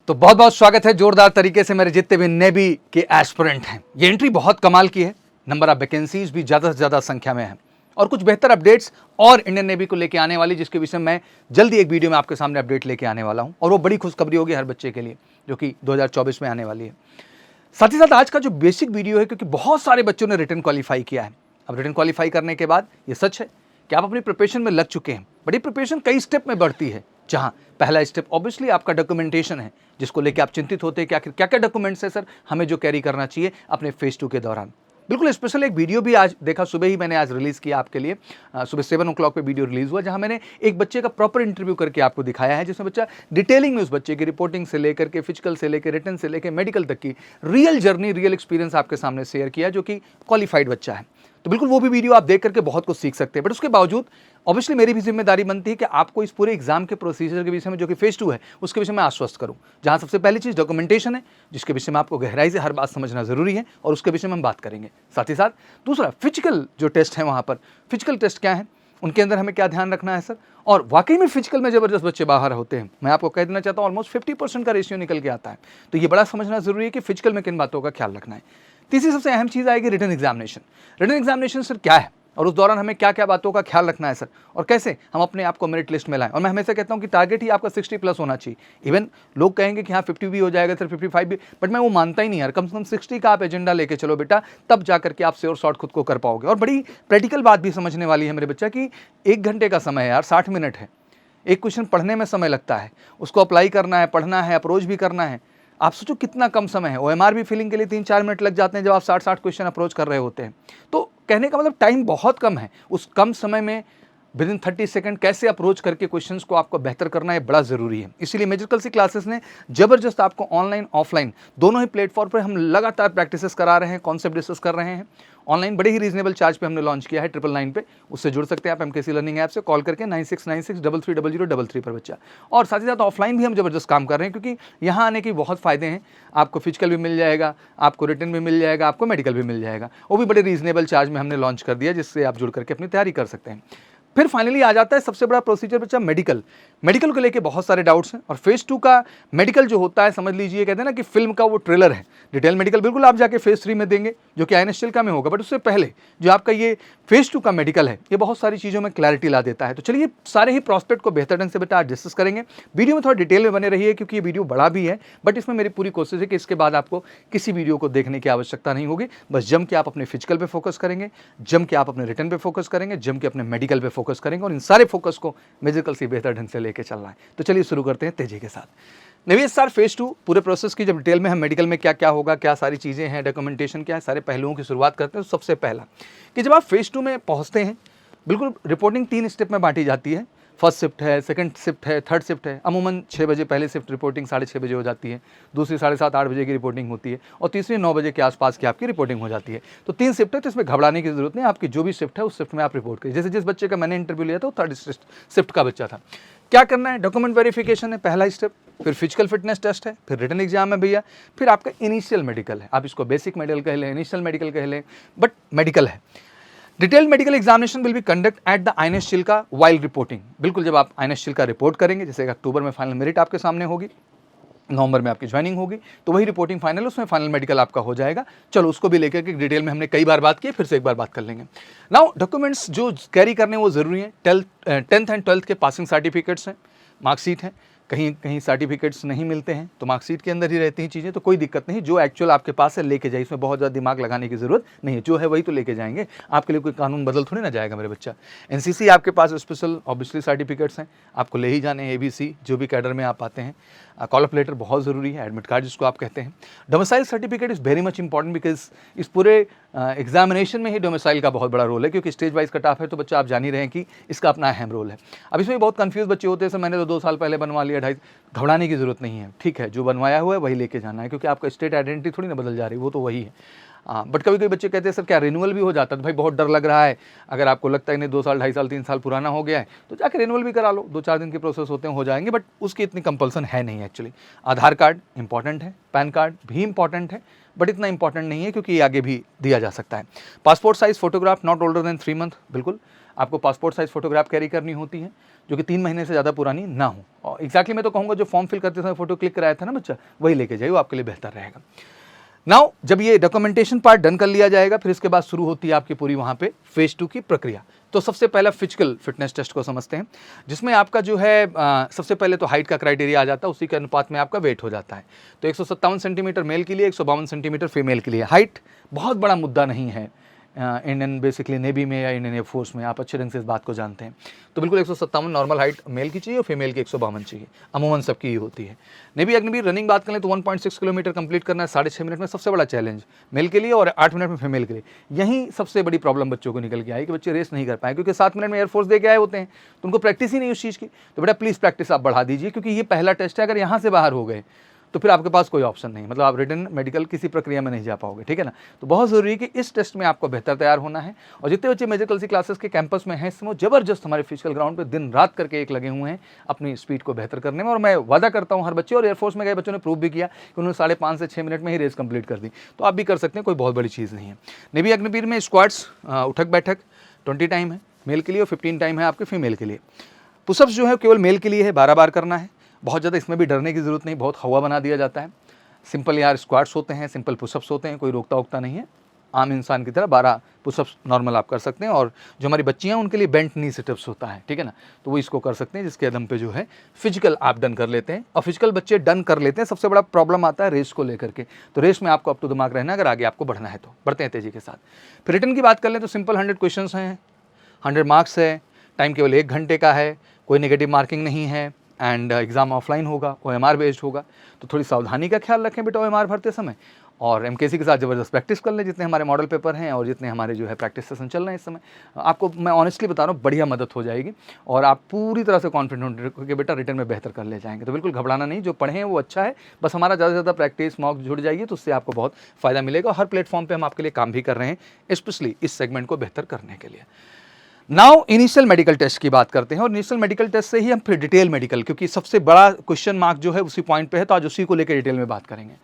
तो बहुत बहुत स्वागत है जोरदार तरीके से मेरे जितने भी नेवी के एस्पिरेंट हैं। ये एंट्री बहुत कमाल की है, नंबर ऑफ वैकेंसीज भी ज़्यादा से ज़्यादा संख्या में है और कुछ बेहतर अपडेट्स और इंडियन नेवी को लेके आने वाली, जिसके विषय में मैं जल्दी एक वीडियो में आपके सामने अपडेट लेके आने वाला हूं। और वो बड़ी खुशखबरी होगी हर बच्चे के लिए जो कि 2024 में आने वाली है। साथ ही साथ आज का जो बेसिक वीडियो है, क्योंकि बहुत सारे बच्चों ने रिटन क्वालिफाई किया है। अब रिटन क्वालिफाई करने के बाद ये सच है कि आप अपनी प्रिपरेशन में लग चुके हैं। बड़ी प्रिपरेशन कई स्टेप में बढ़ती है, जहां पहला स्टेप ऑब्वियसली आपका डॉक्यूमेंटेशन है, जिसको लेके आप चिंतित होते हैं क्या क्या डॉक्यूमेंट्स है सर हमें जो कैरी करना चाहिए अपने फेज 2 के दौरान। बिल्कुल स्पेशल एक वीडियो भी आज देखा, सुबह ही मैंने आज रिलीज़ किया आपके लिए। सुबह 7 o'clock पे वीडियो रिलीज़ हुआ, जहां मैंने एक बच्चे का प्रॉपर इंटरव्यू करके आपको दिखाया है, जिसमें बच्चा डिटेलिंग में उस बच्चे की रिपोर्टिंग से लेकर के फिजिकल से लेकर रिटन से लेकर मेडिकल तक की रियल जर्नी, रियल एक्सपीरियंस आपके सामने शेयर किया, जो कि क्वालिफाइड बच्चा है। तो बिल्कुल वो भी वीडियो आप देख करके बहुत कुछ सीख सकते हैं। बट उसके बावजूद ऑब्वियसली मेरी भी जिम्मेदारी बनती है कि आपको इस पूरे एग्जाम के प्रोसीजर के विषय में, जो कि फेज 2 है, उसके विषय में आश्वस्त करूं। जहां सबसे पहली चीज़ डॉक्यूमेंटेशन है, जिसके विषय में आपको गहराई से हर बात समझना जरूरी है और उसके विषय में हम बात करेंगे। साथ ही साथ दूसरा फिजिकल जो टेस्ट है, वहां पर फिजिकल टेस्ट क्या है, उनके अंदर हमें क्या ध्यान रखना है सर। और वाकई में फिजिकल में जबरदस्त बच्चे बाहर होते हैं। मैं आपको कह देना चाहता हूँ ऑलमोस्ट 50% का रेशियो निकल के आता है। तो ये बड़ा समझना जरूरी है कि फिजिकल में किन बातों का ख्याल रखना है। तीसरी सबसे अहम चीज़ आएगी written examination. Written examination sir क्या है और उस दौरान हमें क्या क्या बातों का ख्याल रखना है सर, और कैसे हम अपने आप को मेरिट लिस्ट में लाएं। और मैं हमेशा कहता हूं कि टारगेट ही आपका 60+ होना चाहिए। इवन लोग कहेंगे कि हाँ 50 भी हो जाएगा सर, 55 भी, बट मैं वो मानता ही नहीं यार। कम से कम 60 का आप एजेंडा लेके चलो बेटा, तब जाकर के आप श्योर शॉर्ट खुद को कर पाओगे। और बड़ी प्रैक्टिकल बात भी समझने वाली है मेरे बच्चा की 1 घंटे का समय है यार, 60 मिनट है। एक क्वेश्चन पढ़ने में समय लगता है, उसको अप्लाई करना है, पढ़ना है, अप्रोच भी करना है। आप सोचो कितना कम समय है। OMR भी फिलिंग के लिए 3-4 मिनट लग जाते हैं जब आप 60 क्वेश्चन अप्रोच कर रहे होते हैं। तो कहने का मतलब टाइम बहुत कम है। उस कम समय में विदिन 30 सेकंड कैसे अप्रोच करके क्वेश्चंस को आपको बेहतर करना है, बड़ा ज़रूरी है। इसीलिए मेजिकल सी क्लासेस ने ज़बरदस्त आपको ऑनलाइन ऑफलाइन दोनों ही प्लेटफॉर्म पर हम लगातार प्रैक्टिसेस करा रहे हैं, कॉन्सेप्ट डिस्कस कर रहे हैं। ऑनलाइन बड़े ही रीजनेबल चार्ज पे हमने लॉन्च किया है 999 पे। उससे जुड़ सकते हैं आप MKC लर्निंग ऐप से, कॉल करके 9696330033 पर बच्चा। और साथ ही साथ ऑफलाइन भी हम जबरदस्त काम कर रहे हैं, क्योंकि यहाँ आने के बहुत फ़ायदे हैं। आपको फिजिकल भी मिल जाएगा, आपको रिटन भी मिल जाएगा, आपको मेडिकल भी मिल जाएगा। वो भी बड़े रीजनेबल चार्ज में हमने लॉन्च कर दिया, जिससे आप जुड़ करके अपनी तैयारी कर सकते हैं। फिर फाइनली आ जाता है सबसे बड़ा प्रोसीजर बच्चा मेडिकल। मेडिकल को लेके बहुत सारे डाउट्स हैं। और फेज 2 का मेडिकल जो होता है, समझ लीजिए कहते हैं ना कि फिल्म का वो ट्रेलर है। डिटेल मेडिकल बिल्कुल आप जाके फेज 3 में देंगे, जो कि INS चिल्का में होगा। बट उससे पहले जो आपका ये फेज 2 का मेडिकल है, ये बहुत सारी चीज़ों में क्लैरिटी ला देता है। तो चलिए सारे ही प्रॉस्पेक्ट को बेहतर ढंग से बेटा आज डिस्कस करेंगे। वीडियो में थोड़ा डिटेल में बने रहिए, क्योंकि ये वीडियो बड़ा भी है, बट इसमें मेरी पूरी कोशिश है कि इसके बाद आपको किसी वीडियो को देखने की आवश्यकता नहीं होगी। बस जम के आप अपने फिजिकल पे फोकस करेंगे, जम के आप अपने रिटन पे फोकस करेंगे, जम के अपने मेडिकल पे फोकस करेंगे, और इन सारे फोकस को मेजिकल से बेहतर ढंग से लेके चलना है। तो चलिए शुरू करते हैं तेजी के साथ। नेवी SR फेज 2 पूरे प्रोसेस की जब डिटेल में हम मेडिकल में क्या क्या होगा, क्या सारी चीज़ें हैं, डॉक्यूमेंटेशन क्या है, सारे पहलुओं की शुरुआत करते हैं। तो सबसे पहला कि जब आप फेज 2 में पहुंचते हैं, बिल्कुल रिपोर्टिंग 3 स्टेप में बांटी जाती है। फर्स्ट शिफ्ट है, सेकंड शिफ्ट है, थर्ड शिफ्ट है। अमूमन 6 बजे पहले शिफ्ट रिपोर्टिंग 6:30 बजे हो जाती है, दूसरी 7:30-8 बजे की रिपोर्टिंग होती है, और तीसरी 9 बजे के आसपास की आपकी रिपोर्टिंग हो जाती है। तो 3 शिफ्ट है, तो इसमें घबराने की जरूरत नहीं। आपकी जो भी शिफ्ट है उस शिफ्ट में आप रिपोर्ट करिए। जैसे जिस बच्चे का मैंने इंटरव्यू लिया था वो 3rd शिफ्ट का बच्चा था। क्या करना है, डॉक्यूमेंट वेरिफिकेशन है पहला स्टेप, फिर फिजिकल फिटनेस टेस्ट है, फिर रिटन एग्जाम है भैया, फिर आपका इनिशियल मेडिकल है। आप इसको बेसिक मेडिकल कह लें, इनिशियल मेडिकल कह लें, बट मेडिकल है। Detailed medical examination will be conduct at the INS Chilka while reporting. बिल्कुल जब आप INS चिल्का रिपोर्ट करेंगे, जैसे अक्टूबर में फाइनल मेरिट आपके सामने होगी, नवंबर में आपकी ज्वाइनिंग होगी, तो वही रिपोर्टिंग फाइनल, उसमें फाइनल मेडिकल आपका हो जाएगा। चलो उसको भी लेकर के डिटेल में हमने कई बार बात की, फिर से एक बार बात कर लेंगे। नाउ डॉक्यूमेंट्स जो कैरी करने वो ज़रूरी हैं। 10th एंड 12th के पासिंग सर्टिफिकेट्स हैं, मार्कशीट हैं। कहीं कहीं सर्टिफिकेट्स नहीं मिलते हैं तो मार्कशीट के अंदर ही रहती हैं चीज़ें, तो कोई दिक्कत नहीं। जो एक्चुअल आपके पास है लेके जाइए, इसमें बहुत ज़्यादा दिमाग लगाने की ज़रूरत नहीं है। जो है वही तो लेके जाएंगे, आपके लिए कोई कानून बदल थोड़ी ना जाएगा मेरे बच्चा। NCC आपके पास स्पेशल ऑब्वियसली सर्टिफिकेट्स हैं, आपको ले ही जाने हैं। ABC जो भी कैडर में आप आते हैं। कॉल अप लेटर बहुत ज़रूरी है, एडमिट कार्ड जिसको आप कहते हैं। Domicile certificate is very much important, because इस पूरे एग्जामिनेशन में ही डोमिसाइल का बहुत बड़ा रोल है, क्योंकि स्टेज वाइज कट ऑफ है। तो बच्चा आप जान ही रहे हैं कि इसका अपना अहम रोल है। अब इसमें बहुत कंफ्यूज बच्चे होते हैं, सर मैंने तो 2 साल पहले बनवा लिया, 2.5। घबराने की जरूरत नहीं है, ठीक है, जो बनवाया हुआ है वही लेके जाना है, क्योंकि आपका स्टेट आइडेंटिटी थोड़ी ना बदल जा रही, वो तो वही है। बट कभी कभी बच्चे कहते हैं सर क्या रिन्यूअल भी हो जाता है, तो भाई बहुत डर लग रहा है। अगर आपको लगता है नहीं 2 साल 2.5 साल 3 साल पुराना हो गया है, तो जाकर रिन्यूअल भी करा लो, 2-4 दिन के प्रोसेस होते हैं, हो जाएंगे। बट उसकी इतनी कंपल्सन है नहीं एक्चुअली। आधार कार्ड इंपॉर्टेंट है, पैन कार्ड भी इंपॉर्टेंट है, बट इतना इंपॉर्टेंट नहीं है क्योंकि ये आगे भी दिया जा सकता है। Passport size photograph not older than 3 month, बिल्कुल आपको पासपोर्ट साइज फोटोग्राफ कैरी करनी होती है, जो कि 3 महीने से ज़्यादा पुरानी ना हो। और एग्जैक्टली मैं तो कहूँगा जो फॉर्म फिल करते समय फोटो क्लिक कराया था ना बच्चा, वही लेके जाइए, वो आपके लिए बेहतर रहेगा। नाउ जब ये डॉक्यूमेंटेशन पार्ट डन कर लिया जाएगा, फिर इसके बाद शुरू होती है आपकी पूरी वहाँ पे फेज 2 की प्रक्रिया। तो सबसे पहला फिजिकल फिटनेस टेस्ट को समझते हैं, जिसमें आपका जो है सबसे पहले तो हाइट का क्राइटेरिया आ जाता है, उसी के अनुपात में आपका वेट हो जाता है। तो 157 सेंटीमीटर मेल के लिए, 152 सेंटीमीटर फीमेल के लिए। हाइट बहुत बड़ा मुद्दा नहीं है इंडियन बेसिकली नेवी में या इंडियन एयरफोर्स में, आप अच्छे ढंग से इस बात को जानते हैं। तो बिल्कुल 157 नॉर्मल हाइट मेल की चाहिए और फीमेल की 152 चाहिए, अमूमन सबकी ही होती है। नेवी अग्निवीर रनिंग बात करें तो 1.6 किलोमीटर कंप्लीट करना है 6.5 मिनट में, सबसे बड़ा चैलेंज मेल के लिए, और 8 मिनट में फीमेल के लिए। यहीं सबसे बड़ी प्रॉब्लम बच्चों को निकल के आई कि बच्चे रेस नहीं कर पाए, क्योंकि 7 मिनट में एयरफोर्स दे के आए होते हैं, तो उनको प्रैक्टिस ही नहीं उस चीज़ की। तो बेटा प्लीज़ प्रैक्टिस आप बढ़ा दीजिए, क्योंकि ये पहला टेस्ट है, अगर यहाँ से बाहर हो गए तो फिर आपके पास कोई ऑप्शन नहीं, मतलब आप रिटन मेडिकल किसी प्रक्रिया में नहीं जा पाओगे, ठीक है ना। तो बहुत ज़रूरी है कि इस टेस्ट में आपको बेहतर तैयार होना है। और जितने बच्चे मेजर कल्सी क्लासेस के कैंपस में हैं, इसमें जबरदस्त हमारे फिजिकल ग्राउंड पे दिन रात करके एक लगे हुए हैं अपनी स्पीड को बेहतर करने में। और मैं वादा करता हूँ हर बच्चे, और एयरफोर्स में गए बच्चों ने प्रूव भी किया कि उन्होंने 5.5 से 6 मिनट में ही रेस कंप्लीट कर दी। तो आप भी कर सकते हैं, कोई बहुत बड़ी चीज़ नहीं है। नेवी अग्निवीर में स्क्वाट्स उठक बैठक 20 टाइम है मेल के लिए और 15 टाइम है आपके फीमेल के लिए। पुशअप्स जो है केवल मेल के लिए है, 12 बार करना है। बहुत ज़्यादा इसमें भी डरने की ज़रूरत नहीं, बहुत हवा बना दिया जाता है। सिंपल यार स्क्वाट्स होते हैं, सिंपल पुशअप्स होते हैं, कोई रोकता वोकता नहीं है। आम इंसान की तरह 12 पुशअप्स नॉर्मल आप कर सकते हैं। और जो हमारी बच्चियां हैं उनके लिए बेंट नी सिटअप्स होता है, ठीक है ना, तो वो इसको कर सकते हैं, जिसके दम पे जो है फिजिकल आप डन कर लेते हैं। और फिजिकल बच्चे डन कर लेते हैं। सबसे बड़ा प्रॉब्लम आता है रेस को लेकर के, तो रेस में आपको अप टू दिमाग रहना, अगर आगे आपको बढ़ना है तो बढ़ते हैं तेजी के साथ। फिर रिटन की बात कर लें तो सिंपल 100 क्वेश्चन हैं, 100 मार्क्स है, टाइम केवल 1 घंटे का है, कोई नेगेटिव मार्किंग नहीं है, एंड एग्ज़ाम ऑफलाइन होगा, OMR बेस्ड होगा। तो थोड़ी सावधानी का ख्याल रखें बेटा OMR भरते समय, और MKC के साथ ज़बरदस्त प्रैक्टिस कर लें, जितने हमारे मॉडल पेपर हैं और जितने हमारे जो है प्रैक्टिस सेशन चल रहे हैं इस समय। आपको मैं ऑनेस्टली बता रहा हूँ बढ़िया मदद हो जाएगी, और आप पूरी तरह से कॉन्फिडेंट हो कि बेटा रिटर्न में बेहतर कर ले जाएंगे। तो बिल्कुल घबराना नहीं, जो पढ़े हैं वो अच्छा है, बस हमारा ज़्यादा से ज़्यादा प्रैक्टिस मॉक जुड़ जाइए, तो उससे आपको बहुत फ़ायदा मिलेगा। हर प्लेटफॉर्म पर हम आपके लिए काम भी कर रहे हैं, स्पेशली इस सेगमेंट को बेहतर करने के लिए। नाउ इनिशियल मेडिकल टेस्ट की बात करते हैं, और इनिशियल मेडिकल टेस्ट से ही हम फिर डिटेल मेडिकल, क्योंकि सबसे बड़ा क्वेश्चन मार्क जो है उसी पॉइंट पे है, तो आज उसी को लेकर डिटेल में बात करेंगे।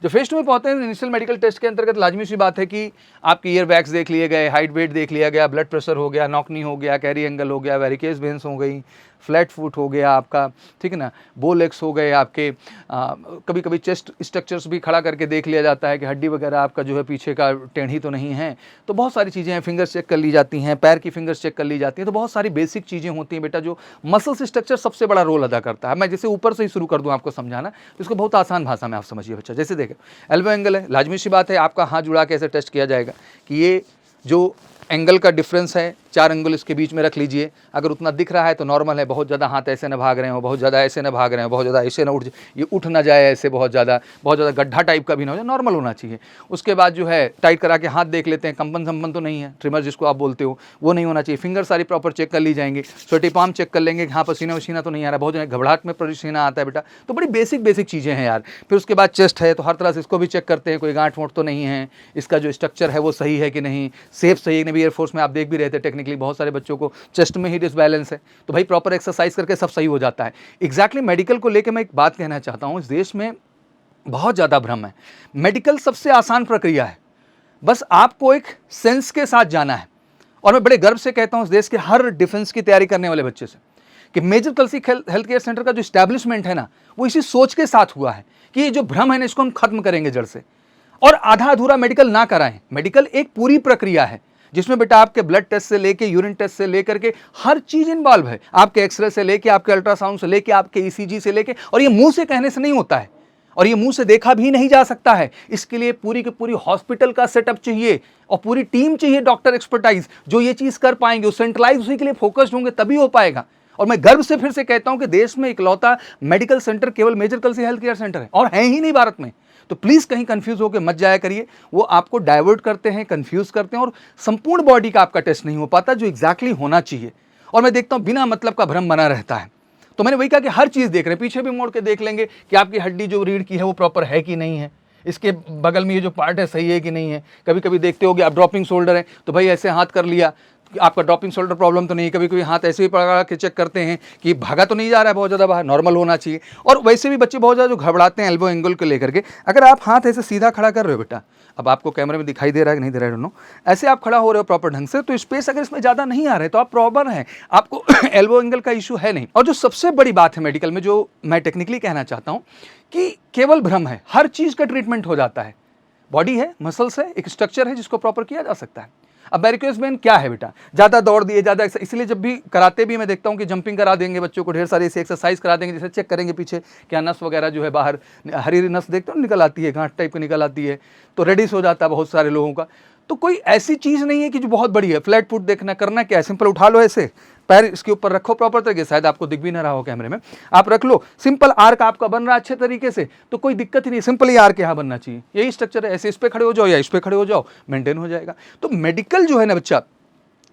जो फेज 2 में पहुंचते हैं इनिशियल मेडिकल टेस्ट के अंतर्गत लाजमी सी बात है कि आपके ईयर वैक्स देख लिए गए, हाइट वेट देख लिया गया, ब्लड प्रेशर हो गया, नॉकनी हो गया, कैरी एंगल हो गया, वेरिकेज वेन्स हो गई, फ्लैट फुट हो गया आपका, ठीक है ना, बो लेग्स हो गए आपके। कभी कभी चेस्ट स्ट्रक्चर्स भी खड़ा करके देख लिया जाता है कि हड्डी वगैरह आपका जो है पीछे का टेढ़ी तो नहीं है। तो बहुत सारी चीज़ें हैं, फिंगर्स चेक कर ली जाती हैं, पैर की फिंगर्स चेक कर ली जाती हैं। तो बहुत सारी बेसिक चीज़ें होती हैं बेटा, जो मसल्स स्ट्रक्चर सबसे बड़ा रोल अदा करता है। मैं जैसे ऊपर से ही शुरू कर दूँ आपको समझाना, तो इसको बहुत आसान भाषा में आप समझिए बच्चा। जैसे देखें एल्बो एंगल है, लाजमी सी बात है आपका हाथ जुड़ा के ऐसे टेस्ट किया जाएगा कि ये जो एंगल का डिफरेंस है 4 एंगल इसके बीच में रख लीजिए। अगर उतना दिख रहा है तो नॉर्मल है, बहुत ज़्यादा हाथ ऐसे ना भाग रहे हो, बहुत ज़्यादा ऐसे ना भाग रहे हो, बहुत ज़्यादा ऐसे ना उठ, ये उठ ना जाए ऐसे, बहुत ज़्यादा गड्ढा टाइप का भी ना हो जाए, नॉर्मल होना चाहिए। उसके बाद जो है टाइट करा के हाथ देख लेते हैं, कंपन संपन तो नहीं है, ट्रिमर जिसको आप बोलते हो वो नहीं होना चाहिए। फिंगर सारी प्रॉपर चेक कर ली जाएंगे, छोटी पाम चेक कर लेंगे कि हाँ पसीना वसीना तो नहीं आ रहा, बहुत घबराहट में पसीना आता है बेटा। तो बड़ी बेसिक चीज़ें हैं यार। फिर उसके बाद चेस्ट है, तो हर तरह से इसको भी चेक करते हैं, कोई गांठ वोट तो नहीं है, इसका जो स्ट्रक्चर है वो सही है कि नहीं, सेफ सही है। नेवी एयरफोर्स में आप देख भी रहे थे टेक्निकली बहुत सारे बच्चों को चेस्ट में ही डिसबैलेंस है, तो भाई प्रॉपर एक्सरसाइज करके सब सही हो जाता है। एग्जैक्टली मेडिकल को लेकर मैं एक बात कहना चाहता हूं, इस देश में बहुत ज़्यादा भ्रम है। मेडिकल सबसे आसान प्रक्रिया है, बस आपको एक सेंस के साथ जाना है। और मैं बड़े गर्व से कहता हूं इस देश के हर डिफेंस की तैयारी करने वाले बच्चे से कि major Kalsi health care centre का जो स्टैब्लिशमेंट है ना, वो इसी सोच के साथ हुआ है कि ये जो भ्रम है ना इसको हम खत्म करेंगे जड़ से, और आधा अधूरा मेडिकल ना कराएं। मेडिकल एक पूरी प्रक्रिया है जिसमें बेटा आपके ब्लड टेस्ट से लेके यूरिन टेस्ट से लेकर के हर चीज इन्वॉल्व है, आपके एक्सरे से लेके आपके अल्ट्रासाउंड से लेके आपके ECG से लेके। और ये मुंह से कहने से नहीं होता है, और ये मुंह से देखा भी नहीं जा सकता है। इसके लिए पूरी की पूरी हॉस्पिटल का सेटअप चाहिए और पूरी टीम चाहिए, डॉक्टर एक्सपर्टाइज जो ये चीज कर पाएंगे, सेंट्रलाइज उसी के लिए फोकस्ड होंगे, तभी हो पाएगा। और मैं गर्व से फिर से कहता हूं कि देश में इकलौता मेडिकल सेंटर केवल major Kalsi health care centre है, और है ही नहीं भारत में। तो प्लीज कहीं कंफ्यूज होकर मत जाया करिए, वो आपको डाइवर्ट करते हैं, कंफ्यूज करते हैं, और संपूर्ण बॉडी का आपका टेस्ट नहीं हो पाता जो एग्जैक्टली होना चाहिए। और मैं देखता हूं बिना मतलब का भ्रम बना रहता है। तो मैंने वही कहा कि हर चीज देख रहे हैं, पीछे भी मोड़ के देख लेंगे कि आपकी हड्डी जो रीढ़ की है वो प्रॉपर है कि नहीं है, इसके बगल में ये जो पार्ट है सही है कि नहीं है। कभी कभी देखते हो कि आप ड्रॉपिंग शोल्डर है, तो भाई ऐसे हाथ कर लिया, आपका ड्रॉपिंग शोल्डर प्रॉब्लम तो नहीं, कभी कभी हाथ ऐसे ही पकड़ के चेक करते हैं कि भागा तो नहीं जा रहा है बहुत ज़्यादा बाहर, नॉर्मल होना चाहिए। और वैसे भी बच्चे बहुत ज़्यादा जो घबराते हैं एल्बो एंगल को लेकर के, अगर आप हाथ ऐसे सीधा खड़ा कर रहे हो बेटा, अब आपको कैमरे में दिखाई दे रहा है कि नहीं दे रहा है दोनों, ऐसे आप खड़ा हो रहे हो प्रॉपर ढंग से, तो स्पेस अगर इसमें ज़्यादा नहीं आ रहा है तो आप प्रॉपर हैं, आपको एल्बो एंगल का इशू है नहीं। और जो सबसे बड़ी बात है मेडिकल में, जो मैं टेक्निकली कहना चाहता हूँ कि केवल भ्रम है, हर चीज़ का ट्रीटमेंट हो जाता है। बॉडी है, मसल्स है, एक स्ट्रक्चर है जिसको प्रॉपर किया जा सकता है। अब वेरिकोस वेन क्या है बेटा, ज़्यादा दौड़ दिए, ज़्यादा, इसलिए जब भी कराते भी मैं देखता हूँ कि जंपिंग करा देंगे बच्चों को, ढेर सारी ऐसी एक्सरसाइज करा देंगे, जैसे चेक करेंगे पीछे क्या नस वगैरह जो है बाहर, हरी हरी नस देखते हो निकल आती है, गांठ टाइप की निकल आती है, तो रेडिस हो जाता है बहुत सारे लोगों का। तो कोई ऐसी चीज़ नहीं है कि जो बहुत बड़ी है। फ्लैट फुट देखना, करना क्या है, सिंपल उठा लो ऐसे, पैर इसके ऊपर रखो प्रॉपर तरीके, शायद आपको दिख भी ना रहा हो कैमरे में, आप रख लो, सिंपल आर्क आपका बन रहा है अच्छे तरीके से, तो कोई दिक्कत ही नहीं, सिंपल ही आर्क यहाँ बनना चाहिए, यही स्ट्रक्चर है। ऐसे इस पे खड़े हो जाओ या इस पे खड़े हो जाओ, मेंटेन हो जाएगा। तो मेडिकल जो है ना बच्चा,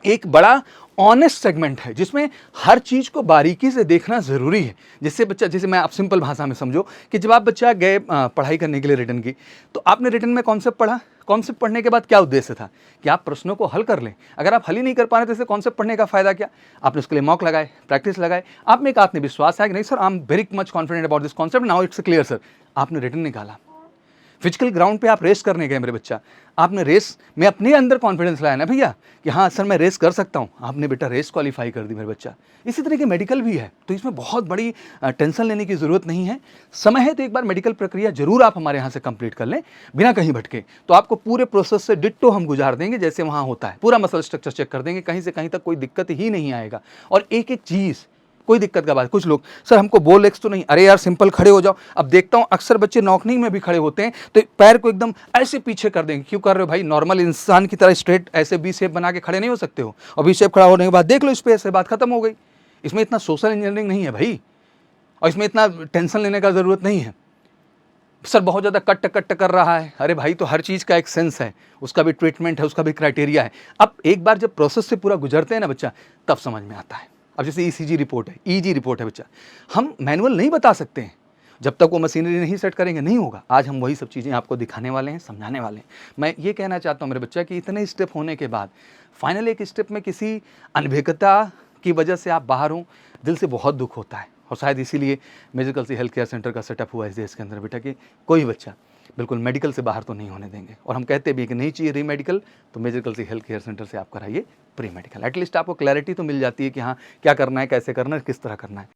एक बड़ा ऑनेस्ट सेगमेंट है जिसमें हर चीज़ को बारीकी से देखना ज़रूरी है। जिससे बच्चा, जैसे मैं आप सिंपल भाषा में समझो कि जब आप बच्चा गए पढ़ाई करने के लिए रिटन की, तो आपने रिटन में कॉन्सेप्ट पढ़ा, कॉन्सेप्ट पढ़ने के बाद क्या उद्देश्य था कि आप प्रश्नों को हल कर लें। अगर आप हल ही नहीं कर पा रहे तो इसे कॉन्सेप्ट पढ़ने का फायदा क्या। आपने उसके लिए मॉक लगाए, प्रैक्टिस लगाए, आप में एक आत्मविश्वास है कि नहीं sir, I am very much confident about this concept, now it's clear sir, आपने रिटन निकाला। फिजिकल ग्राउंड पे आप रेस करने गए मेरे बच्चा, आपने रेस में अपने अंदर कॉन्फिडेंस लाया ना भैया कि हाँ सर मैं रेस कर सकता हूँ, आपने बेटा रेस क्वालिफाई कर दी मेरे बच्चा। इसी तरह के मेडिकल भी है, तो इसमें बहुत बड़ी टेंशन लेने की ज़रूरत नहीं है। समय है तो एक बार मेडिकल प्रक्रिया जरूर आप हमारे यहाँ से कंप्लीट कर लें बिना कहीं भटके, तो आपको पूरे प्रोसेस से डिट्टो हम गुजार देंगे जैसे वहाँ होता है। पूरा मसल स्ट्रक्चर चेक कर देंगे, कहीं से कहीं तक कोई दिक्कत ही नहीं आएगा। और एक एक चीज़, कोई दिक्कत का बात, कुछ लोग सर हमको बोल लेग्स तो नहीं, अरे यार सिंपल खड़े हो जाओ। अब देखता हूँ अक्सर बच्चे नॉकनी में भी खड़े होते हैं तो पैर को एकदम ऐसे पीछे कर देंगे। क्यों कर रहे हो भाई, नॉर्मल इंसान की तरह स्ट्रेट ऐसे बी शेप बना के खड़े नहीं हो सकते हो। और बी शेप खड़ा होने के बाद देख लो स्पेस है, बात खत्म हो गई। इसमें इतना सोशल इंजीनियरिंग नहीं है भाई, और इसमें इतना टेंशन लेने का ज़रूरत नहीं है। सर बहुत ज़्यादा कट कट कर रहा है, अरे भाई तो हर चीज़ का एक सेंस है, उसका भी ट्रीटमेंट है, उसका भी क्राइटेरिया है। अब एक बार जब प्रोसेस से पूरा गुजरते हैं ना बच्चा, तब समझ में आता है। अब जैसे ECG रिपोर्ट है, EG रिपोर्ट है बच्चा, हम मैनुअल नहीं बता सकते हैं जब तक वो मशीनरी नहीं सेट करेंगे, नहीं होगा। आज हम वही सब चीज़ें आपको दिखाने वाले हैं, समझाने वाले हैं। मैं ये कहना चाहता हूँ मेरे बच्चा कि इतने स्टेप होने के बाद फाइनल एक स्टेप में किसी अनभिज्ञता की वजह से आप बाहर हों, दिल से बहुत दुख होता है। और शायद इसीलिए मेडिकल से हेल्थ केयर सेंटर का सेटअप हुआ है इस देश के अंदर बेटा, कि कोई बच्चा बिल्कुल मेडिकल से बाहर तो नहीं होने देंगे। और हम कहते भी कि नहीं चाहिए री मेडिकल, तो मेडिकल से हेल्थ केयर सेंटर से आप कराइए प्री मेडिकल। एटलीस्ट आपको क्लैरिटी तो मिल जाती है कि हाँ क्या करना है, कैसे करना है, किस तरह करना है।